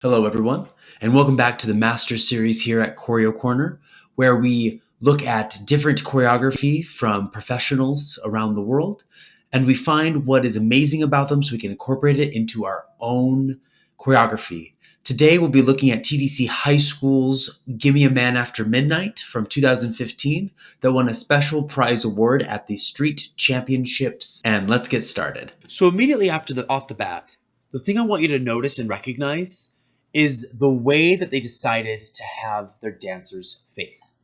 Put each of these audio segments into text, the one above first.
Hello, everyone, and welcome back to the Master Series here at Choreo Corner, where we look at different choreography from professionals around the world, and we find what is amazing about them so we can incorporate it into our own choreography. Today, we'll be looking at TDC High School's Gimme a Man After Midnight from 2015 that won a special prize award at the Street Championships. And let's get started. So immediately off the bat, the thing I want you to notice and recognize is the way that they decided to have their dancers face.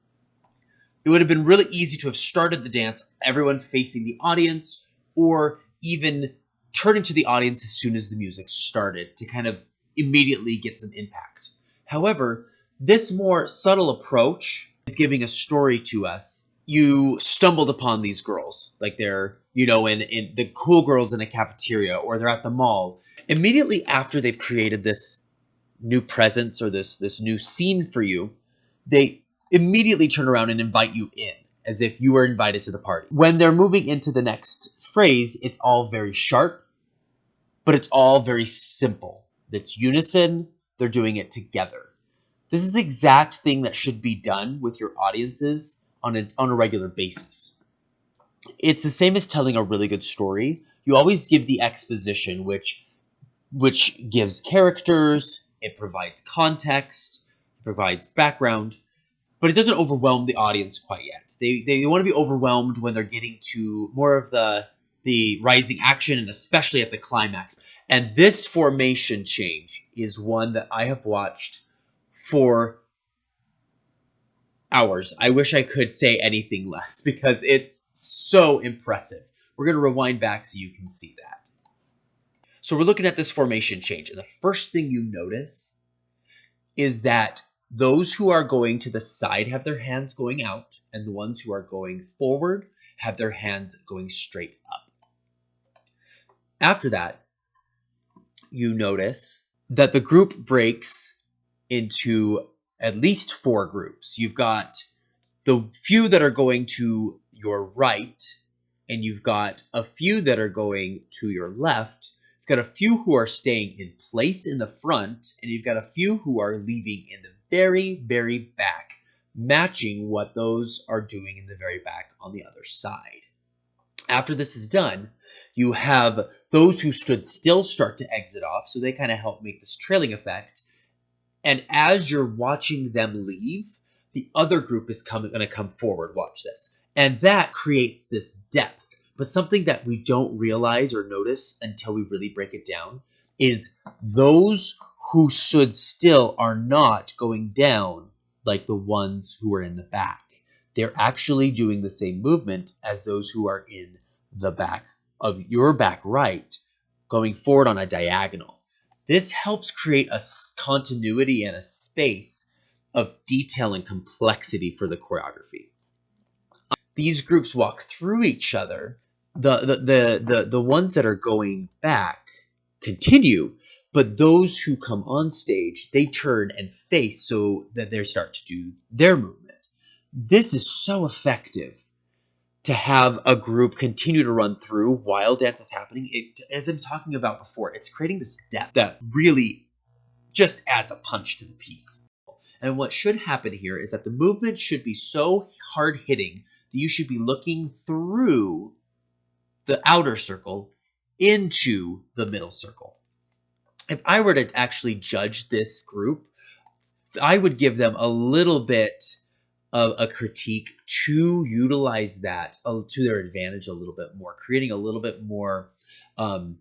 It would have been really easy to have started the dance, everyone facing the audience, or even turning to the audience as soon as the music started to kind of immediately get some impact. However, this more subtle approach is giving a story to us. You stumbled upon these girls, like they're, in the cool girls in a cafeteria, or they're at the mall. Immediately after they've created this new presence or this new scene for you, they immediately turn around and invite you in as if you were invited to the party. When they're moving into the next phrase, it's all very sharp, but it's all very simple. It's unison, they're doing it together. This is the exact thing that should be done with your audiences on a regular basis. It's the same as telling a really good story. You always give the exposition, which gives characters, it provides context, it provides background, but it doesn't overwhelm the audience quite yet. They want to be overwhelmed when they're getting to more of the rising action, and especially at the climax. And this formation change is one that I have watched for hours. I wish I could say anything less because it's so impressive. We're going to rewind back so you can see that. So we're looking at this formation change, and the first thing you notice is that those who are going to the side have their hands going out, and the ones who are going forward have their hands going straight up. After that, you notice that the group breaks into at least 4 groups. You've got the few that are going to your right, and you've got a few that are going to your left. You've got a few who are staying in place in the front, and you've got a few who are leaving in the very, very back, matching what those are doing in the very back on the other side. After this is done, you have those who stood still start to exit off, so they kind of help make this trailing effect. And as you're watching them leave, the other group is going to come forward. Watch this. And that creates this depth. But something that we don't realize or notice until we really break it down is those who stood still are not going down like the ones who are in the back. They're actually doing the same movement as those who are in the back of your back right, going forward on a diagonal. This helps create a continuity and a space of detail and complexity for the choreography. These groups walk through each other. The ones that are going back continue, but those who come on stage, they turn and face so that they start to do their movement. This is so effective to have a group continue to run through while dance is happening. As I'm talking about before, it's creating this depth that really just adds a punch to the piece. And what should happen here is that the movement should be so hard-hitting that you should be looking through the outer circle into the middle circle. If I were to actually judge this group, I would give them a little bit of a critique to utilize that to their advantage a little bit more, creating a little bit more of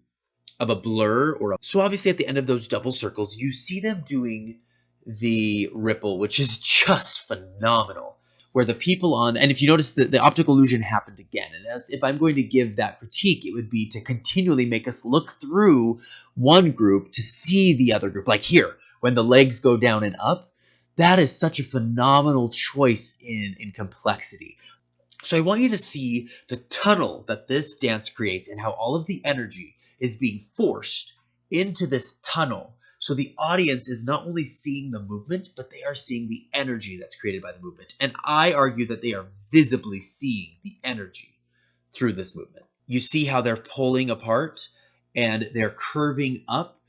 a blur. So obviously at the end of those double circles, you see them doing the ripple, which is just phenomenal, where the people on, and if you notice the optical illusion happened again, and if I'm going to give that critique, it would be to continually make us look through one group to see the other group. Like here, when the legs go down and up, that is such a phenomenal choice in complexity. So I want you to see the tunnel that this dance creates and how all of the energy is being forced into this tunnel. So the audience is not only seeing the movement, but they are seeing the energy that's created by the movement. And I argue that they are visibly seeing the energy through this movement. You see how they're pulling apart and they're curving up.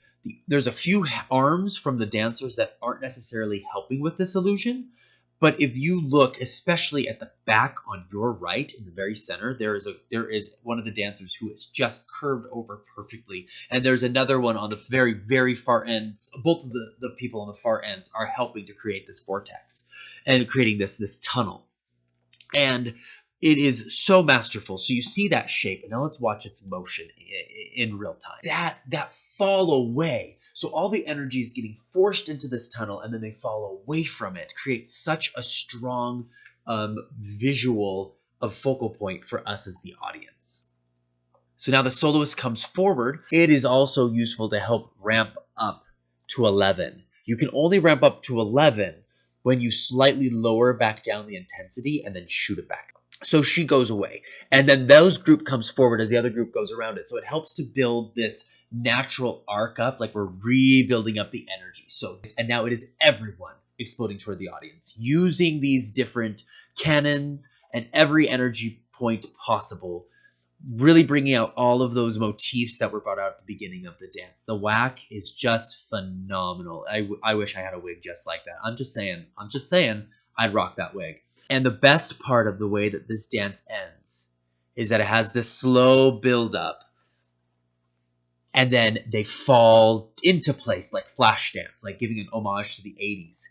there's a few arms from the dancers that aren't necessarily helping with this illusion. But if you look, especially at the back on your right, in the very center, there is one of the dancers who is just curved over perfectly, and there's another one on the very, very far ends. Both of the people on the far ends are helping to create this vortex and creating this tunnel, and it is so masterful. So you see that shape, and now let's watch its motion in real time. That fall away. So all the energy is getting forced into this tunnel, and then they fall away from it. Creates such a strong visual of focal point for us as the audience. So now the soloist comes forward. It is also useful to help ramp up to 11. You can only ramp up to 11 when you slightly lower back down the intensity and then shoot it back. So she goes away, and then those group comes forward as the other group goes around it. So it helps to build this natural arc up, like we're rebuilding up the energy. And now it is everyone exploding toward the audience, using these different cannons and every energy point possible, really bringing out all of those motifs that were brought out at the beginning of the dance. The whack is just phenomenal. I wish I had a wig just like that. I'm just saying, I'd rock that wig. And the best part of the way that this dance ends is that it has this slow build up, and then they fall into place like flash dance, like giving an homage to the 80s.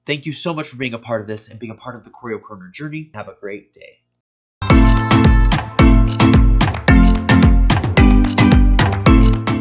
Thank you so much for being a part of this and being a part of the Choreo Corner journey. Have a great day.